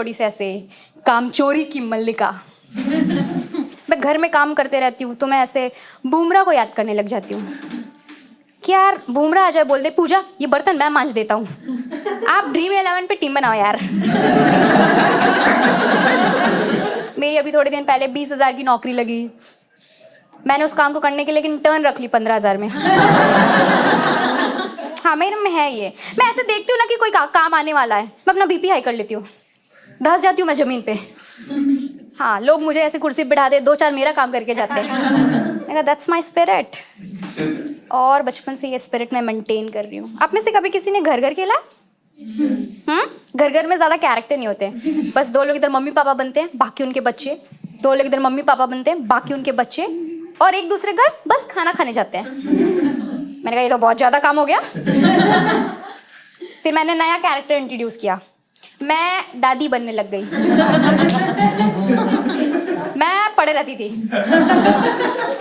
थोड़ी सी ऐसे कामचोरी की मल्लिका। मैं घर में काम करते रहती हूँ तो मैं ऐसे बुमराह को याद करने लग जाती हूँ कि यार बुमराह आ जाए बोल दे पूजा ये बर्तन मैं मांज देता हूँ, आप Dream11 पे टीम बनाओ यार। मेरी अभी थोड़े दिन पहले 20,000 की नौकरी लगी, मैंने उस काम को करने के लिए इंटर्न रख ली 15,000 में। हाँ मेरे में है ये, मैं ऐसे देखती हूँ ना कि कोई काम आने वाला है, मैं अपना बीपी हाई कर लेती हूँ, धंस जाती हूँ मैं जमीन पे। हाँ लोग मुझे ऐसे कुर्सी पे बिठा दे, 2-4 मेरा काम करके जाते हैं। दैट्स माई स्पिरिट, और बचपन से ये स्पिरिट मैं मेंटेन कर रही हूँ। आप में से कभी किसी ने घर घर खेला? घर घर में ज़्यादा कैरेक्टर नहीं होते, बस 2 लोग इधर मम्मी पापा बनते हैं, बाकी उनके बच्चे, 2 लोग इधर मम्मी पापा बनते हैं, बाकी उनके बच्चे, और एक दूसरे घर बस खाना खाने जाते हैं। मैंने कहा ये तो बहुत ज़्यादा काम हो गया। फिर मैंने नया कैरेक्टर इंट्रोड्यूस किया, मैं दादी बनने लग गई। मैं पड़े रहती थी,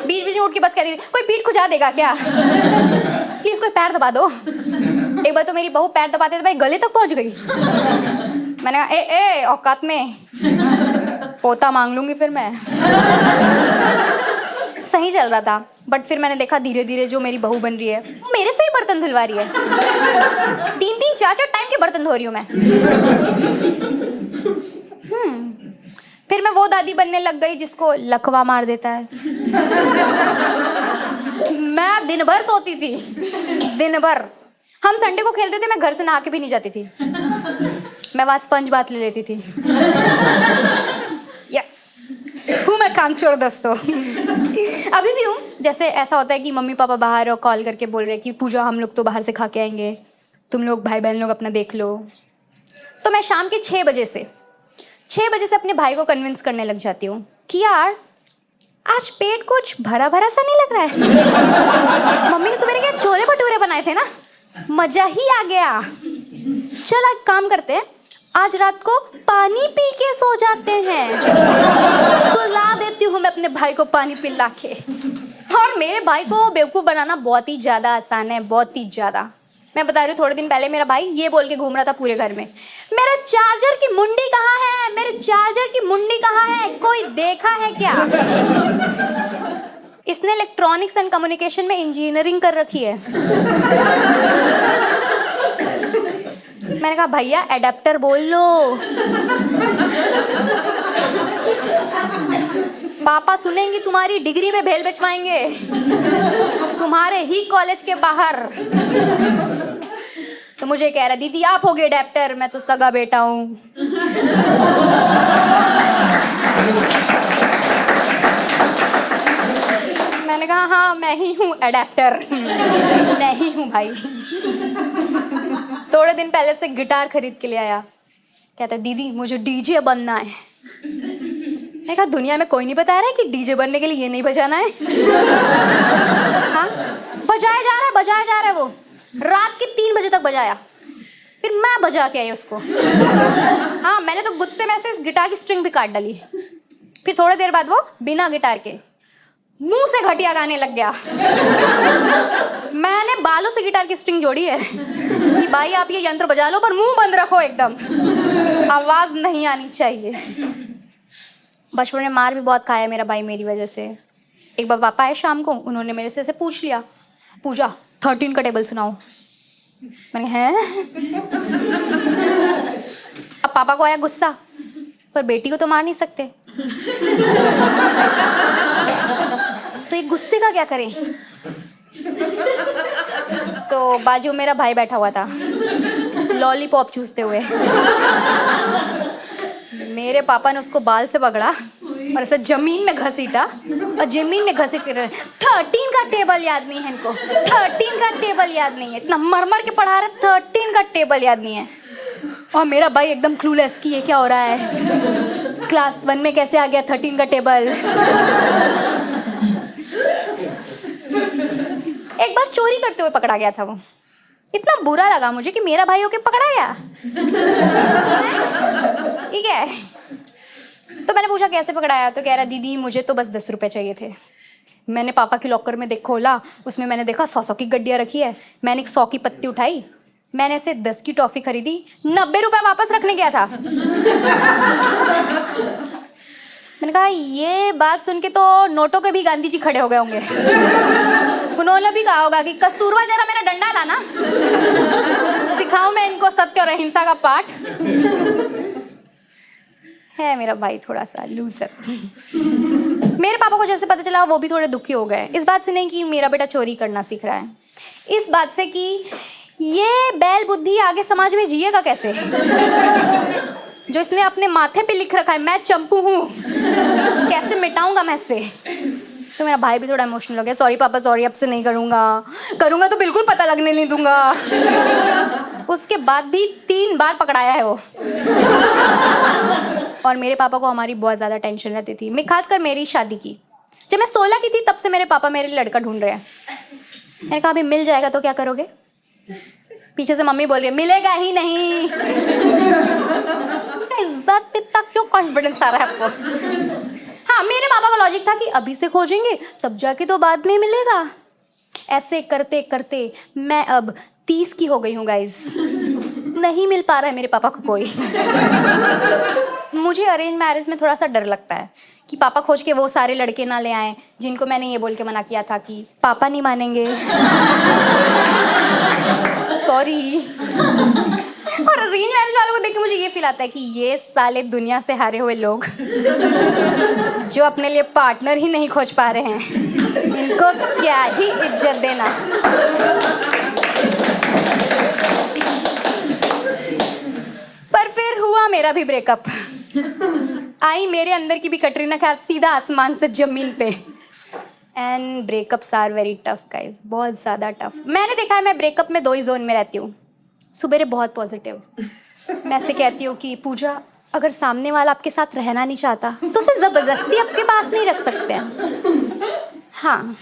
बीच बीच में उठ के बस कहती थी कोई पीठ खुजा देगा क्या, प्लीज कोई पैर दबा दो। एक बार तो मेरी बहू पैर दबाते दबाते गले तक पहुंच गई। मैंने कहा ए औकात में, पोता मांग लूंगी फिर मैं। सही चल रहा था, बट फिर मैंने देखा धीरे धीरे जो मेरी बहू बन रही है वो मेरे से ही बर्तन धुलवा रही है। 3-3 4-4 टाइम के बर्तन धो रही हूँ मैं। फिर मैं वो दादी बनने लग गई जिसको लकवा मार देता है। मैं दिन भर सोती थी, दिन भर। हम संडे को खेलते थे, मैं घर से नहा के भी नहीं जाती थी, मैं वहां स्पंज बात ले लेती थी। यस हूँ मैं कामचोर दोस्तों। अभी भी हूँ। जैसे ऐसा होता है कि मम्मी पापा बाहर और कॉल करके बोल रहे हैं कि पूजा हम लोग तो बाहर से खा के आएंगे, तुम लोग भाई बहन लोग अपना देख लो, तो मैं शाम के 6 बजे से अपने भाई को कन्विंस करने लग जाती हूँ कि यार आज पेट कुछ भरा भरा सा नहीं लग रहा है। मम्मी ने सवेरे क्या छोले भटूरे बनाए थे ना, मजा ही आ गया। चल एक काम करते हैं, आज रात को पानी पी के सो जाते हैं। सुला देती हूँ मैं अपने भाई को पानी पिला के। और मेरे भाई को बेवकूफ़ बनाना बहुत ही ज़्यादा आसान है, बहुत ही ज़्यादा। मैं बता रही हूँ, थोड़े दिन पहले मेरा भाई ये बोल के घूम रहा था पूरे घर में, मेरे चार्जर की मुंडी कहाँ है, मेरे चार्जर की मुंडी कहाँ है, कोई देखा है क्या? इसने इलेक्ट्रॉनिक्स एंड कम्युनिकेशन में इंजीनियरिंग कर रखी है। मैंने कहा भैया एडेप्टर बोल लो। पापा सुनेंगे तुम्हारी डिग्री में भेल बेचवाएंगे तुम्हारे ही कॉलेज के बाहर। तो मुझे कह रहा दीदी आप होगे एडेप्टर, मैं तो सगा बेटा हूँ। मैंने कहा हाँ मैं ही हूँ एडेप्टर, नहीं हूँ भाई। थोड़े दिन पहले से गिटार खरीद के ले आया, कहता है दीदी मुझे डीजे बनना है। मैंने कहा दुनिया में कोई नहीं बता रहा है कि डीजे बनने के लिए ये नहीं बजाना है। हाँ बजाया जा रहा है वो, रात के 3 बजे तक बजाया, फिर मैं बजा के आई उसको। हाँ मैंने तो गुस्से में से इस गिटार की स्ट्रिंग भी काट डाली। फिर थोड़ी देर बाद वो बिना गिटार के मुंह से घटिया गाने लग गया। मैंने बालों से गिटार की स्ट्रिंग जोड़ी है कि भाई आप ये यंत्र बजा लो पर मुंह बंद रखो एकदम, आवाज नहीं आनी चाहिए। बचपन में मार भी बहुत खाया मेरा भाई मेरी वजह से। एक बार पापा आए शाम को, उन्होंने मेरे से ऐसे पूछ लिया पूजा 13 का टेबल सुनाओ। मैंने हैं? अब पापा को आया गुस्सा, पर बेटी को तो मार नहीं सकते, तो ये गुस्से का क्या करें। तो बाजू मेरा भाई बैठा हुआ था लॉलीपॉप चूसते हुए। मेरे पापा ने उसको बाल से पकड़ा और ऐसे जमीन में घसीटा, और जमीन में घसीट कर 13 का टेबल याद नहीं है इनको, 13 का टेबल याद नहीं है, इतना मर के पढ़ा रहे 13 का टेबल याद नहीं है। और मेरा भाई एकदम क्लूलेस कि ये क्या हो रहा है, क्लास 1 में कैसे आ गया 13 का टेबल। एक बार चोरी करते हुए पकड़ा गया था वो, इतना बुरा लगा मुझे कि मेरा भाई होके पकड़ाया। ठीक है, तो मैंने पूछा कैसे पकड़ाया, तो कह रहा दीदी मुझे तो बस 10 रुपए चाहिए थे। मैंने पापा के लॉकर में खोला, उसमें मैंने देखा 100 की गड्डियाँ रखी है। मैंने एक 100 की पत्ती उठाई, मैंने ऐसे 10 की टॉफी खरीदी, 90 रुपए वापस रखने गया था। मैंने कहा ये बात सुन के तो नोटों के भी गांधी जी खड़े हो गए होंगे। उन्होंने भी कहा होगा कि कस्तूरबा जरा मेरा डंडा लाना, सिखाऊं मैं इनको सत्य और अहिंसा का पाठ। है मेरा भाई थोड़ा सा लूजर। मेरे पापा को जैसे पता चला वो भी थोड़े दुखी हो गए, इस बात से नहीं कि मेरा बेटा चोरी करना सीख रहा है, इस बात से कि ये बैल बुद्धि आगे समाज में जिएगा कैसे, जो इसने अपने माथे पे लिख रखा है मैं चंपू हूँ, कैसे मिटाऊंगा मैं इससे। तो मेरा भाई भी थोड़ा इमोशनल हो गया, सॉरी पापा सॉरी, अब से नहीं करूँगा, करूँगा तो बिल्कुल पता लगने नहीं दूंगा। उसके बाद भी 3 बार पकड़ाया है वो। और मेरे पापा को हमारी बहुत ज़्यादा टेंशन रहती थी, मैं खासकर मेरी शादी की। जब मैं 16 की थी तब से मेरे पापा मेरे लिए लड़का ढूंढ रहे हैं। मैंने कहा अभी मिल जाएगा तो क्या करोगे? पीछे से मम्मी बोल रही है मिलेगा ही नहीं। इस बात पे इतना क्यों कॉन्फिडेंस आ रहा है आपको? हाँ, मेरे पापा का लॉजिक था कि अभी से खोजेंगे तब जाके तो बाद में मिलेगा। ऐसे करते करते मैं अब 30 की हो गई हूँ गाइज, नहीं मिल पा रहा है मेरे पापा को कोई। मुझे अरेंज मैरिज में थोड़ा सा डर लगता है कि पापा खोज के वो सारे लड़के ना ले आए जिनको मैंने ये बोल के मना किया था कि पापा नहीं मानेंगे, सॉरी। और अरेंज मैरिज वालों को देख के मुझे ये फील आता है कि ये साले दुनिया से हारे हुए लोग जो अपने लिए पार्टनर ही नहीं खोज पा रहे हैं, इनको क्या ही इज्जत देना। पर फिर हुआ मेरा भी ब्रेकअप। आई मेरे अंदर की भी कटरीना कैफ सीधा आसमान से जमीन पे। And breakups are very tough guys, बहुत ज़्यादा टफ। मैंने देखा है, मैं ब्रेकअप में 2 ही जोन में रहती हूँ। सुबेरे बहुत पॉजिटिव, मैं ऐसे कहती हूँ कि पूजा अगर सामने वाला आपके साथ रहना नहीं चाहता तो उसे ज़बरदस्ती आपके पास नहीं रख सकते हैं। हाँ,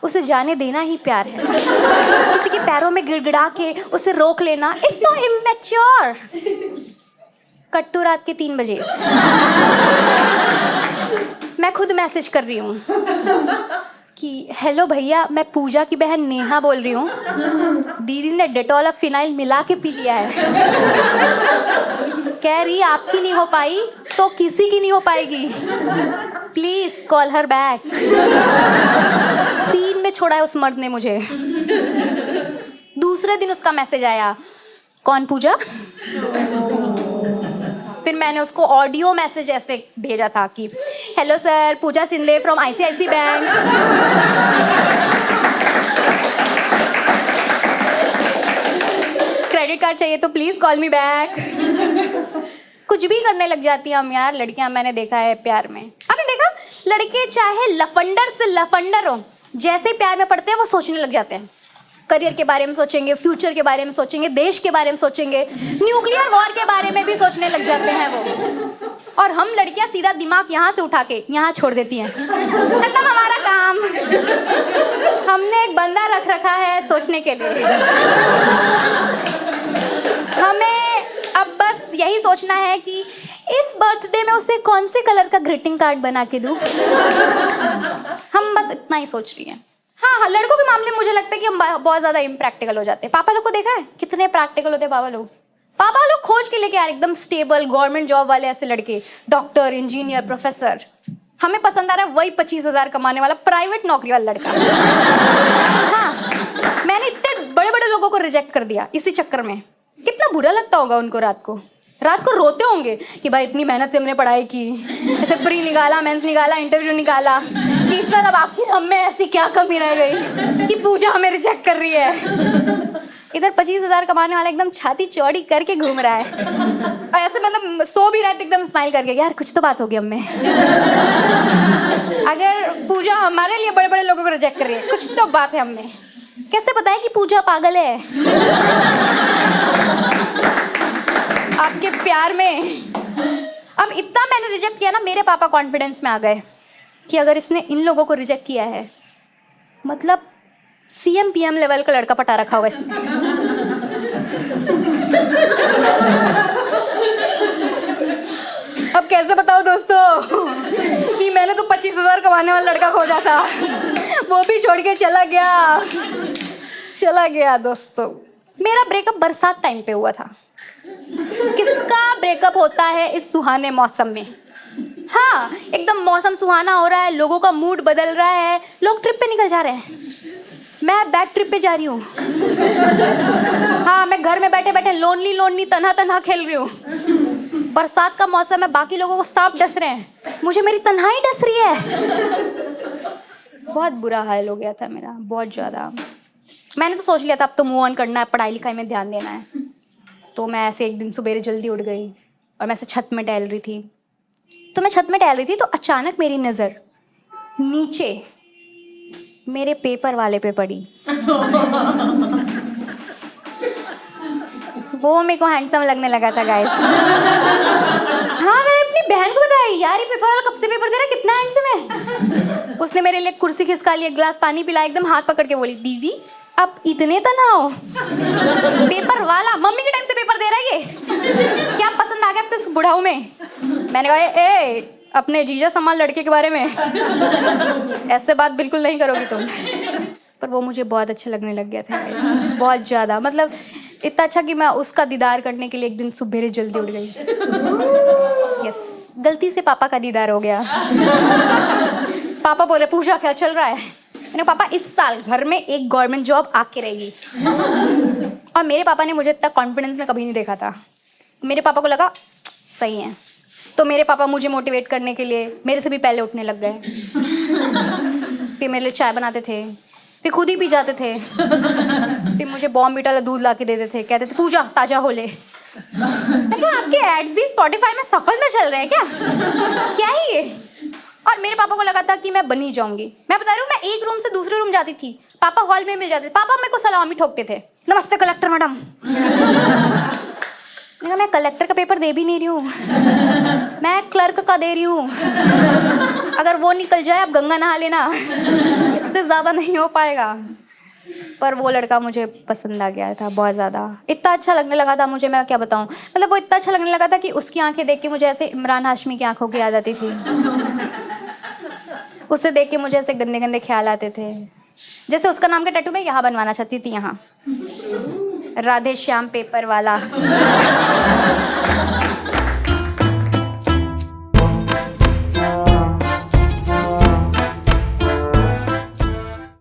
उसे जाने देना ही प्यार है। किसी के पैरों में गिड़गिड़ा के उसे रोक लेना इट्स सो इमैच्योर। कट्टू रात के 3 बजे मैं खुद मैसेज कर रही हूँ कि हेलो भैया, मैं पूजा की बहन नेहा बोल रही हूँ, दीदी ने डेटॉल और फिनाइल मिला के पी लिया है। कह रही आपकी नहीं हो पाई तो किसी की नहीं हो पाएगी, please call her back. Scene में छोड़ा है उस मर्द ने मुझे। दूसरे दिन उसका मैसेज आया, कौन पूजा? फिर मैंने उसको ऑडियो मैसेज ऐसे भेजा था कि hello sir, Puja Sindhe from ICICI bank. Credit card चाहिए तो प्लीज कॉल मी बैक। कुछ भी करने लग जाती हैं हम यार, लड़कियां, मैंने देखा है प्यार में। आपने देखा, लड़के चाहे लफंडर से लफंडर हो, जैसे प्यार में पड़ते हैं वो सोचने लग जाते हैं। करियर के बारे में सोचेंगे, फ्यूचर के बारे में सोचेंगे, देश के बारे में सोचेंगे, न्यूक्लियर वॉर के बारे में भी सोचने लग जाते हैं वो। और हम लड़कियां सीधा दिमाग यहाँ से उठा के यहाँ छोड़ देती हैं। खत्म हमारा काम। हमने एक बंदा रख रखा है सोचने के लिए। हमें अब बस यही सोचना है कि इस बर्थडे में उसे कौन से कलर का ग्रीटिंग कार्ड बना के दूं। हम बस इतना ही सोच रही हैं। हाँ, लड़कों के मामले में मुझे लगता है कि हम बहुत ज़्यादा इम्प्रैक्टिकल हो जाते हैं। पापा लोग को देखा है कितने प्रैक्टिकल होते हैं पापा लोग। पापा लोग खोज के लेके यार एकदम स्टेबल गवर्नमेंट जॉब वाले ऐसे लड़के, डॉक्टर, इंजीनियर, प्रोफेसर। हमें पसंद आ रहा है वही 25,000 कमाने वाला प्राइवेट नौकरी वाला लड़का। हाँ, मैंने इतने बड़े बड़े लोगों को रिजेक्ट कर दिया इसी चक्कर में। कितना बुरा लगता होगा उनको, रात को रोते होंगे कि भाई इतनी मेहनत से हमने पढ़ाई की, ऐसे प्री निकाला, मेंस निकाला, इंटरव्यू निकाला, ईश्वर अब आपकी हम में ऐसी क्या कमी रह गई कि पूजा हमें रिजेक्ट कर रही है। इधर 25,000 कमाने वाला एकदम छाती चौड़ी करके घूम रहा है और ऐसे मतलब सो भी रहा है एकदम स्माइल करके, यार कुछ तो बात होगी हम में। अगर पूजा हमारे लिए बड़े बड़े लोगों को रिजेक्ट कर रही है, कुछ तो बात है हम में। कैसे बताएं कि पूजा पागल है आपके प्यार में। अब इतना मैंने रिजेक्ट किया ना, मेरे पापा कॉन्फिडेंस में आ गए कि अगर इसने इन लोगों को रिजेक्ट किया है मतलब CM PM लेवल का लड़का पटा रखा हुआ इसने। अब कैसे बताओ दोस्तों कि मैंने तो 25,000 कमाने वाला लड़का खोजा था, वो भी छोड़ के चला गया दोस्तों। मेरा ब्रेकअप बरसात टाइम पे हुआ था। किसका ब्रेकअप होता है इस सुहाने मौसम में? हाँ, एकदम मौसम सुहाना हो रहा है, लोगों का मूड बदल रहा है, लोग ट्रिप पे निकल जा रहे हैं, मैं बैड ट्रिप पे जा रही हूँ। हाँ, मैं घर में बैठे बैठे लोनली तन्हा तन्हा खेल रही हूँ। बरसात का मौसम है, बाकी लोगों को सांप डस रहे हैं, मुझे मेरी तन्हाई डस रही है। बहुत बुरा हाल हो गया था मेरा, बहुत ज़्यादा। मैंने तो सोच लिया था अब तो मूव ऑन करना है, पढ़ाई लिखाई में ध्यान देना है। तो मैं ऐसे एक दिन सुबह जल्दी उठ गई और मैं ऐसे छत में टहल रही थी। तो अचानक मेरी नज़र नीचे मेरे पेपर वाले पे पड़ी। वो मेरे को हैंडसम लगने लगा था गाइस। हाँ, मैंने अपनी बहन को बताया, यार ये पेपर वाला कब से पेपर दे रहा है, कितना हैंडसम है। उसने मेरे लिए कुर्सी खिसका ली, एक गिलास पानी पिलाया, एकदम हाथ पकड़ के बोली, दीदी अब इतने तना हो। पेपर वाला मम्मी के टाइम से पेपर दे रहा है ये, क्या पसंद आ गया आपको इस बुढ़ाऊ में? मैंने कहा ए अपने जीजा सम्मान लड़के के बारे में ऐसे बात बिल्कुल नहीं करोगी तुम। पर वो मुझे बहुत अच्छा लगने लग गया था, बहुत ज़्यादा। मतलब इतना अच्छा कि मैं उसका दीदार करने के लिए एक दिन सुबह जल्दी उठ गई। यस, गलती से पापा का दीदार हो गया। पापा बोले पूजा क्या चल रहा है? मैंने पापा इस साल घर में एक गवर्नमेंट जॉब आके रहेगी। और मेरे पापा ने मुझे इतना कॉन्फिडेंस में कभी नहीं देखा था। मेरे पापा को लगा सही है, तो मेरे पापा मुझे मोटिवेट करने के लिए मेरे से भी पहले उठने लग गए। फिर मेरे लिए चाय बनाते थे, फिर खुद ही पी जाते थे, फिर मुझे बॉर्नवीटा वाला दूध ला के देते थे, कहते थे पूजा ताज़ा हो ले। मैंने कहा आपके एड्स भी स्पॉटिफाई में सफल में चल रहे हैं क्या? क्या है ये? और मेरे पापा को लगा था कि मैं बनी जाऊंगी। मैं बता रही हूँ, मैं एक रूम से दूसरे रूम जाती थी, पापा हॉल में मिल जाते थे, पापा मेरे को सलामी ठोकते थे, नमस्ते कलेक्टर मैडम। मैं कलेक्टर का पेपर दे भी नहीं रही हूँ, मैं क्लर्क का दे रही हूँ। अगर वो निकल जाए आप गंगा नहा लेना, इससे ज़्यादा नहीं हो पाएगा। पर वो लड़का मुझे पसंद आ गया था बहुत ज़्यादा, इतना अच्छा लगने लगा था मुझे, मैं क्या बताऊँ। मतलब वो इतना अच्छा लगने लगा था कि उसकी आंखें देख के मुझे ऐसे इमरान हाशमी की आंखों की याद आती थी। उसे देख के मुझे ऐसे गंदे गंदे ख्याल आते थे। जैसे उसका नाम का टैटू मैं यहाँ बनवाना चाहती थी, यहाँ राधे श्याम पेपर वाला।